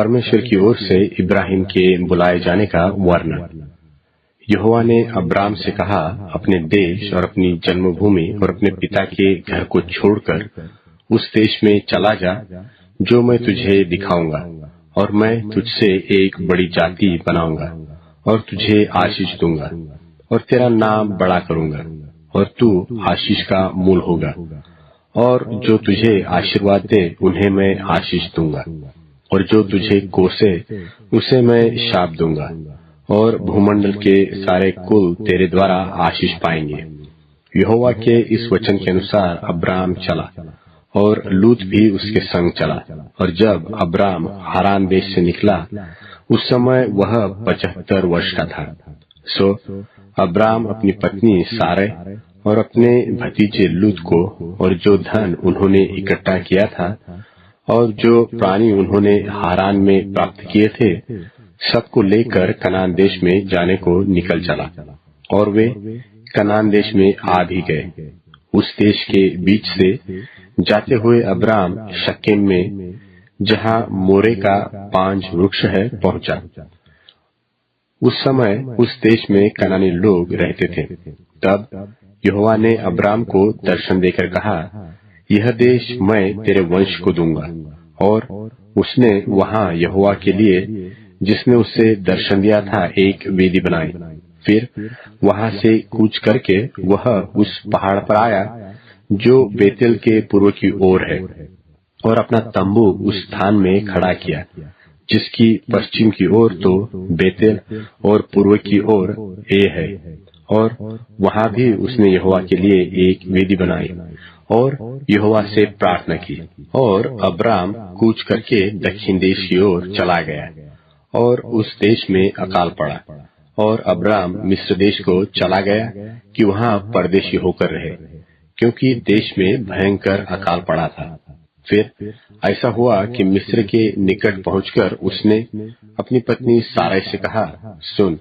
परमेश्वर की ओर से इब्राहिम के बुलाए जाने का वर्णन। यहोवा ने अब्राम से कहा, अपने देश और अपनी जन्मभूमि और अपने पिता के घर को छोड़कर उस देश में चला जा जो मैं तुझे दिखाऊंगा, और मैं तुझसे एक बड़ी जाति बनाऊंगा और तुझे आशीष दूंगा और तेरा नाम बड़ा करूंगा और तू आशीष का मूल होगा, और जो तुझे आशीर्वाद दे उन्हें मैं आशीष दूंगा, और जो तुझे कोसे उसे मैं शाप दूंगा, और भूमंडल के सारे कुल तेरे द्वारा आशीष पाएंगे। यहोवा के इस वचन के अनुसार अब्राम चला और लूत भी उसके संग चला। और जब अब्राम हारान देश से निकला उस समय वह 75 वर्ष का था। सो अब्राम अपनी पत्नी सारे और अपने भतीजे लूत को और जो धन उन्होंने इकट्ठा किया था और जो प्राणी उन्होंने हारान में प्राप्त किए थे, सबको लेकर कनान देश में जाने को निकल चला। और वे कनान देश में आ भी गए। उस देश के बीच से जाते हुए अब्राम शक्केम में, जहाँ मोरे का पांज वृक्ष है, पहुंचा। उस समय उस देश में कनानी लोग रहते थे। तब यहोवा ने अब्राम को दर्शन देकर कहा, यह देश मैं तेरे वंश को दूंगा। और उसने वहाँ यहोवा के लिए, जिसने उसे दर्शन दिया था, एक वेदी बनाई। फिर वहाँ से कूच करके वह उस पहाड़ पर आया जो बेतेल के पूर्व की ओर है, और अपना तंबू उस स्थान में खड़ा किया, जिसकी पश्चिम की ओर तो बेतेल और पूर्व की ओर ए है। और वहाँ भी उसने यहोवा के लिए एक वेदी बनाई और यहोवा से प्रार्थना की। और अब्राम कूच करके दक्षिण देश की ओर चला गया, और उस देश में अकाल पड़ा। और अब्राम मिस्र देश को चला गया कि वहाँ परदेशी होकर रहे, क्योंकि देश में भयंकर अकाल पड़ा था। फिर ऐसा हुआ कि मिस्र के निकट पहुंचकर उसने अपनी पत्नी सारै से कहा, सुन,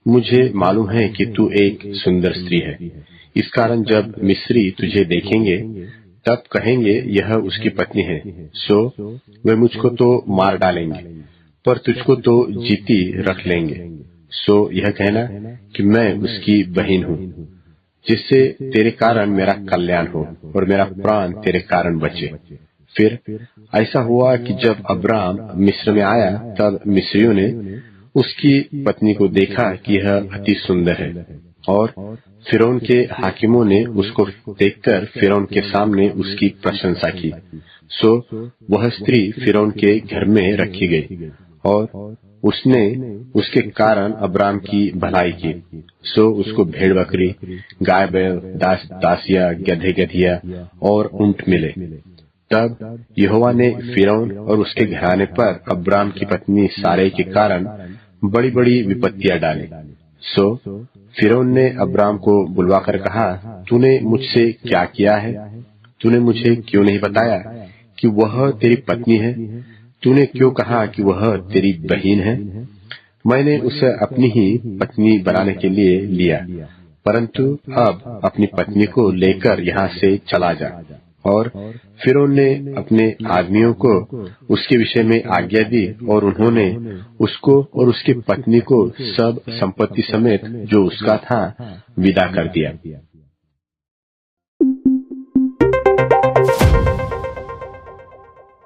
मुझे मालूम है कि तू एक सुंदर स्त्री है। इस कारण जब मिस्री तुझे देखेंगे तब कहेंगे, यह उसकी पत्नी है। सो वे मुझको तो मार डालेंगे, पर तुझको तो जीती रख लेंगे। सो यह कहना कि मैं उसकी बहन हूँ, जिससे तेरे कारण मेरा कल्याण हो और मेरा प्राण तेरे कारण बचे। फिर ऐसा हुआ कि जब अब्राम मिस्र में आया, तब मिस्रियों ने उसकी पत्नी को देखा कि यह अति सुंदर है, और फिरौन के हाकिमों ने उसको देखकर फिरौन के सामने उसकी प्रशंसा की। सो वह स्त्री फिरौन के घर में रखी गई, और उसने उसके कारण अब्राम की भलाई की। सो उसको भेड़ बकरी, गाय बैल, दासिया, गधे गधिया और ऊंट मिले। तब यहोवा ने फिरौन और उसके घराने पर अब्राम की पत्नी सारै के कारण बड़ी बड़ी विपत्तियां डाली। सो फिरौन ने अब्राम को बुलवाकर कहा, तूने मुझसे क्या किया है? तूने मुझे क्यों नहीं बताया कि वह तेरी पत्नी है? तूने क्यों कहा कि वह तेरी बहन है? मैंने उसे अपनी ही पत्नी बनाने के लिए लिया, परंतु अब अपनी पत्नी को लेकर यहाँ से चला जा। और फिरौन ने अपने आदमियों को उसके विषय में आज्ञा दी, और उन्होंने उसको और उसकी पत्नी को सब संपत्ति समेत जो उसका था विदा कर दिया।